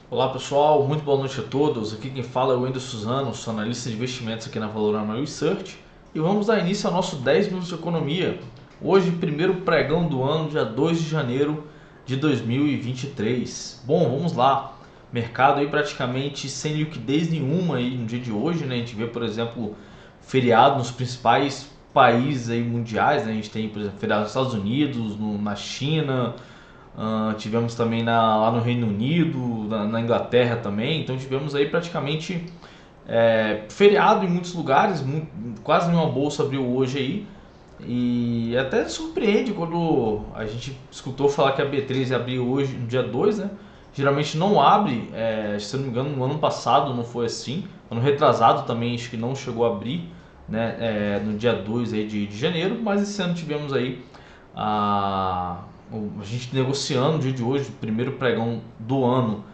Olá pessoal, muito boa noite a todos. Aqui quem fala é o Wendel Suzano, sou analista de investimentos aqui na Valorama Research e vamos dar início ao nosso 10 minutos de economia. Hoje, primeiro pregão do ano, dia 2 de janeiro de 2023. Bom, vamos lá. Mercado aí praticamente sem liquidez nenhuma aí no dia de hoje, né? A gente vê, por exemplo, feriado nos principais países aí mundiais, né? A gente tem, por exemplo, feriado nos Estados Unidos, na China. Tivemos também lá no Reino Unido, na Inglaterra também, então tivemos aí praticamente feriado em muitos lugares, quase nenhuma bolsa abriu hoje aí, e até surpreende quando a gente escutou falar que a B3 abriu hoje no dia 2, né? Geralmente não abre, se eu não me engano no ano passado não foi assim, ano retrasado também acho que não chegou a abrir, né? No dia 2 aí de janeiro, mas esse ano tivemos aí a gente negociando no dia de hoje, o primeiro pregão do ano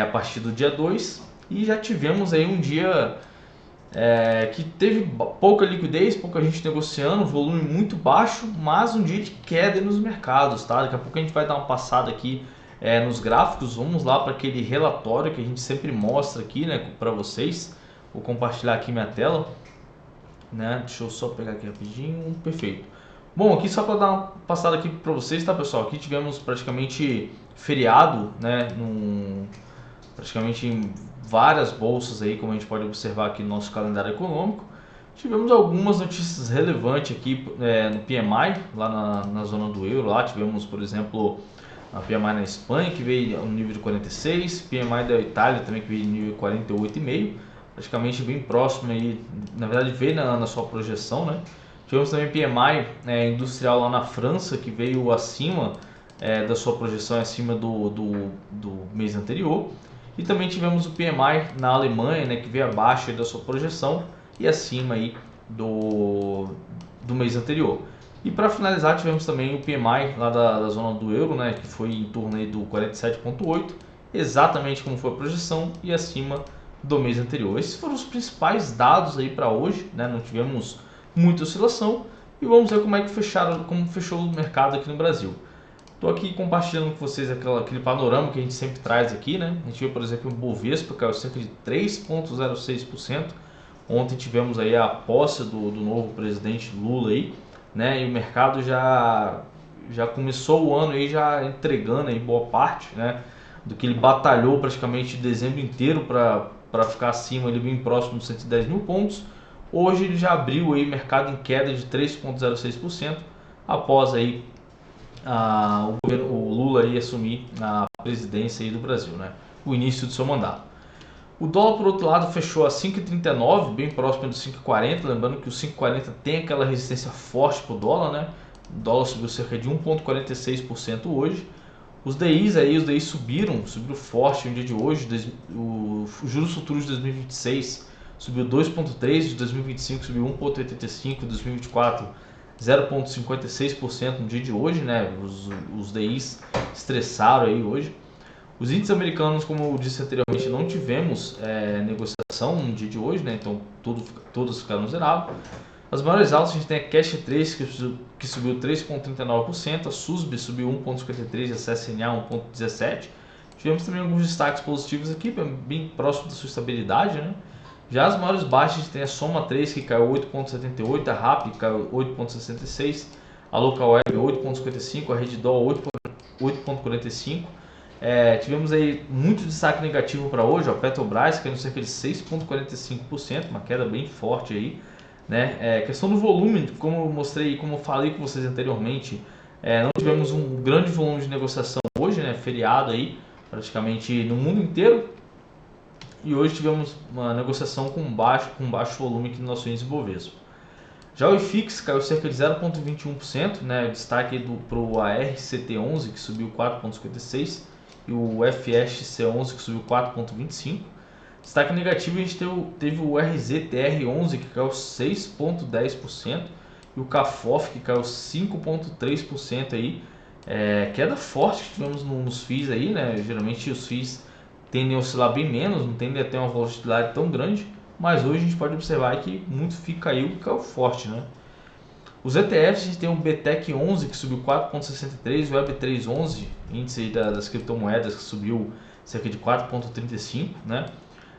a partir do dia 2, e já tivemos aí um dia que teve pouca liquidez, pouca gente negociando, volume muito baixo, mas um dia de queda nos mercados, tá? Daqui a pouco a gente vai dar uma passada aqui nos gráficos, vamos lá para aquele relatório que a gente sempre mostra aqui, né, para vocês. Vou compartilhar aqui minha tela, né? Deixa eu só pegar aqui rapidinho, perfeito. Bom, aqui só para dar uma passada aqui para vocês, tá pessoal? Aqui tivemos praticamente feriado, né? Praticamente em várias bolsas aí, como a gente pode observar aqui no nosso calendário econômico. Tivemos algumas notícias relevantes aqui no PMI, lá na zona do euro. Lá tivemos, por exemplo, a PMI na Espanha, que veio no nível de 46, PMI da Itália também, que veio no nível de 48,5, praticamente bem próximo aí, na verdade veio na sua projeção, né? Tivemos também PMI industrial lá na França, que veio acima da sua projeção, acima do mês anterior. E também tivemos o PMI na Alemanha, né, que veio abaixo da sua projeção e acima aí do mês anterior. E para finalizar, tivemos também o PMI lá da zona do euro, né, que foi em torno aí do 47,8, exatamente como foi a projeção e acima do mês anterior. Esses foram os principais dados aí para hoje, né? Não tivemos muita oscilação e vamos ver como fechou o mercado aqui no Brasil. Estou aqui compartilhando com vocês aquele panorama que a gente sempre traz aqui, né? A gente vê, por exemplo, o Bovespa caiu cerca de 3,06%. Ontem tivemos aí a posse do novo presidente Lula aí, né? E o mercado já começou o ano aí já entregando aí boa parte, né? Do que ele batalhou praticamente dezembro inteiro para ficar acima, ele bem próximo dos 110 mil pontos. Hoje ele já abriu aí mercado em queda de 3,06% após aí o Lula aí assumir a presidência aí do Brasil, né? O início do seu mandato. O dólar, por outro lado, fechou a 5,39, bem próximo do 5,40. Lembrando que o 5,40 tem aquela resistência forte para o dólar, né? O dólar subiu cerca de 1,46% hoje. Os DIs subiram forte no dia de hoje. Os juros futuros de 2026 subiu 2,3%, de 2025 subiu 1,85%, de 2024 0,56% no dia de hoje, né? Os DIs estressaram aí hoje. Os índices americanos, como eu disse anteriormente, não tivemos negociação no dia de hoje, né? Então todos ficaram zerados. As maiores altas a gente tem a Cash 3 que subiu 3,39%, a SUSB subiu 1,53%, a CSNA 1,17%. Tivemos também alguns destaques positivos aqui, bem próximo da sua estabilidade, né? Já as maiores baixas a gente tem a Soma 3 que caiu 8,78%, a RAP que caiu 8,66%, a Local Web 8,55%, a Reddor 8,45%. Tivemos aí muito destaque negativo para hoje, a Petrobras caiu cerca de 6,45%, uma queda bem forte aí, né? Questão do volume, como eu mostrei, como eu falei com vocês anteriormente, não tivemos um grande volume de negociação hoje, né? Feriado aí, praticamente no mundo inteiro, e hoje tivemos uma negociação com baixo volume aqui no nosso índice Bovespa. Já o IFIX caiu cerca de 0,21%, né? Destaque para o ARCT11 que subiu 4,56% e o FSC11 que subiu 4,25%. Destaque negativo a gente teve o RZTR11 que caiu 6,10% e o CAFOF que caiu 5,3% aí. Queda forte que tivemos nos FIIs aí, né? Geralmente os FIIs tendem a oscilar bem menos, não tendem a ter uma volatilidade tão grande, mas hoje a gente pode observar que muito FII caiu forte, né? Os ETFs, a gente tem o BTEC 11 que subiu 4,63%, o Web3 11, índice das criptomoedas que subiu cerca de 4,35, né?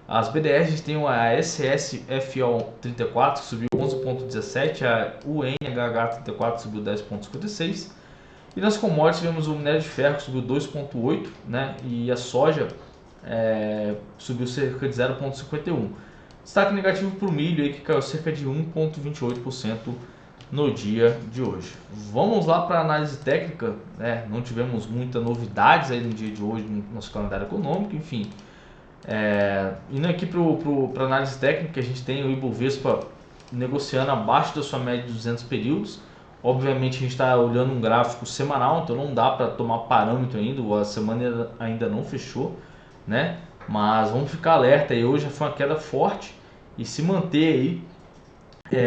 As BDRs tem a SSFO 34 que subiu 11,17, a UNHH 34 subiu 10,56. E nas commodities tivemos o minério de ferro que subiu 2,8, né? E a soja subiu cerca de 0,51. Destaque negativo para o milho aí, que caiu cerca de 1,28% no dia de hoje. Vamos lá para a análise técnica, né? Não tivemos muitas novidades aí no dia de hoje no nosso calendário econômico, enfim. Indo aqui para análise técnica, a gente tem o Ibovespa negociando abaixo da sua média de 200 períodos. Obviamente a gente está olhando um gráfico semanal, então não dá para tomar parâmetro ainda, a semana ainda não fechou, né? Mas vamos ficar alerta aí, hoje já foi uma queda forte e se manter aí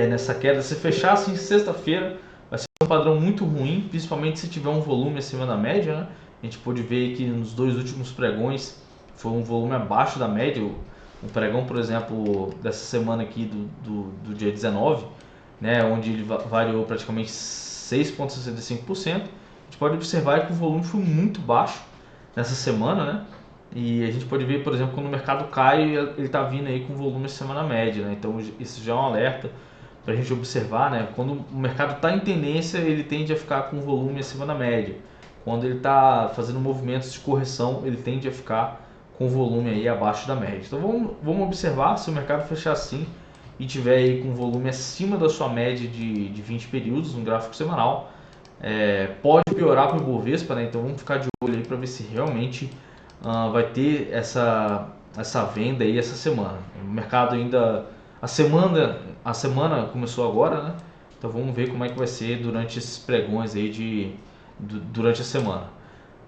nessa queda, se fechar assim sexta-feira, vai ser um padrão muito ruim, principalmente se tiver um volume acima da média, né? A gente pôde ver que nos dois últimos pregões foi um volume abaixo da média. O pregão, por exemplo, dessa semana aqui do dia 19, né, onde ele variou praticamente 6,65%. A gente pode observar que o volume foi muito baixo nessa semana, né? E a gente pode ver, por exemplo, quando o mercado cai, ele está vindo aí com volume acima da média, né? Então isso já é um alerta para a gente observar, né? Quando o mercado está em tendência, ele tende a ficar com volume acima da média. Quando ele está fazendo movimentos de correção, ele tende a ficar com volume aí abaixo da média. Então vamos observar se o mercado fechar assim e tiver aí com volume acima da sua média de 20 períodos, um gráfico semanal, pode piorar para o Ibovespa, né? Então vamos ficar de olho aí para ver se realmente vai ter essa venda aí essa semana. O mercado ainda... A semana começou agora, né? Então vamos ver como é que vai ser durante esses pregões aí durante a semana.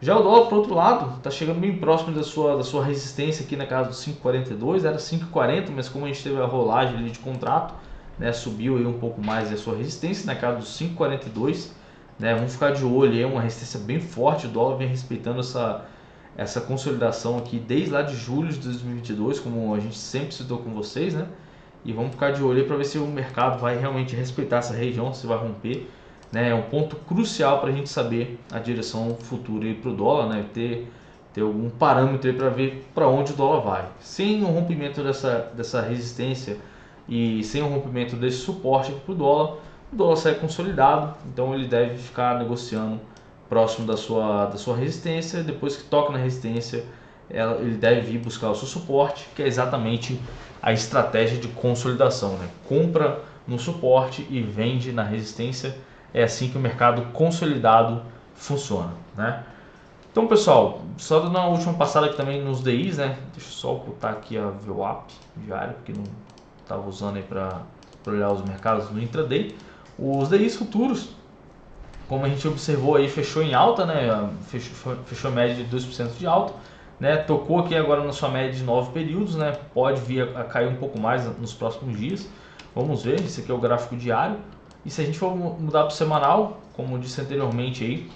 Já o dólar, por outro lado, está chegando bem próximo da sua resistência aqui na casa dos 5,42, era 5,40, mas como a gente teve a rolagem ali de contrato, né, subiu aí um pouco mais a sua resistência na casa dos 5,42, né? Vamos ficar de olho aí, uma resistência bem forte, o dólar vem respeitando essa consolidação aqui desde lá de julho de 2022, como a gente sempre citou com vocês, né? E vamos ficar de olho para ver se o mercado vai realmente respeitar essa região, se vai romper, né? É um ponto crucial para a gente saber a direção futura para o dólar, né? Ter algum parâmetro para ver para onde o dólar vai. Sem o rompimento dessa resistência e sem o rompimento desse suporte para o dólar sai consolidado, então ele deve ficar negociando próximo da sua resistência. Depois que toca na resistência, ele deve ir buscar o seu suporte, que é exatamente a estratégia de consolidação, né? Compra no suporte e vende na resistência. É assim que o mercado consolidado funciona, né? Então, pessoal, só dando uma última passada aqui também nos DIs, né? Deixa eu só ocultar aqui a VWAP diária, porque não estava usando aí para olhar os mercados no intraday. Os DIs futuros, como a gente observou aí, fechou em alta, né? Fechou a média de 2% de alta, né? Tocou aqui agora na sua média de 9 períodos, né? Pode vir a cair um pouco mais nos próximos dias. Vamos ver, esse aqui é o gráfico diário. E se a gente for mudar para o semanal, como eu disse anteriormente aí,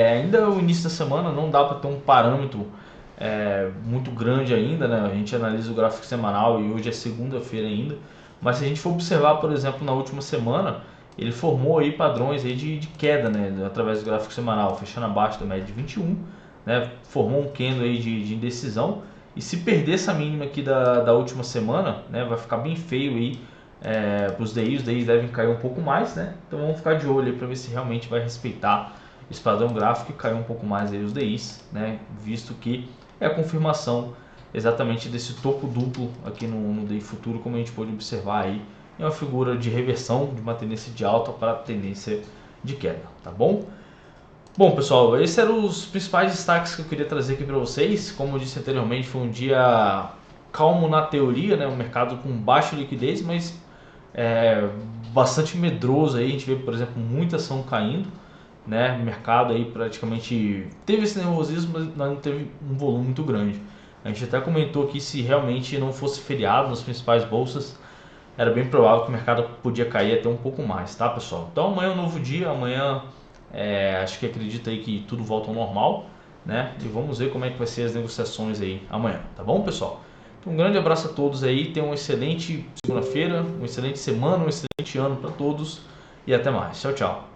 ainda o início da semana não dá para ter um parâmetro muito grande ainda, né? A gente analisa o gráfico semanal e hoje é segunda-feira ainda. Mas se a gente for observar, por exemplo, na última semana, ele formou aí padrões aí de queda, né? Através do gráfico semanal, fechando abaixo da média de 21, né? Formou um candle aí de indecisão. E se perder essa mínima aqui da última semana, né? Vai ficar bem feio aí para os DIs devem cair um pouco mais, né? Então vamos ficar de olho para ver se realmente vai respeitar esse padrão gráfico e cair um pouco mais aí os DIs, né? Visto que é a confirmação exatamente desse topo duplo aqui no DI futuro, como a gente pode observar aí, é uma figura de reversão de uma tendência de alta para a tendência de queda, tá bom? Bom, pessoal, esses eram os principais destaques que eu queria trazer aqui para vocês. Como eu disse anteriormente, foi um dia calmo na teoria, né? Um mercado com baixa liquidez, mas bastante medroso aí. A gente vê, por exemplo, muita ação caindo, né? O mercado aí praticamente teve esse nervosismo, mas não teve um volume muito grande. A gente até comentou que se realmente não fosse feriado nas principais bolsas, era bem provável que o mercado podia cair até um pouco mais, tá, pessoal? Então amanhã é um novo dia, amanhã acho que acredita aí que tudo volta ao normal, né? E vamos ver como é que vai ser as negociações aí amanhã, tá bom, pessoal? Então, um grande abraço a todos aí, tenham uma excelente segunda-feira, uma excelente semana, um excelente ano para todos e até mais. Tchau, tchau.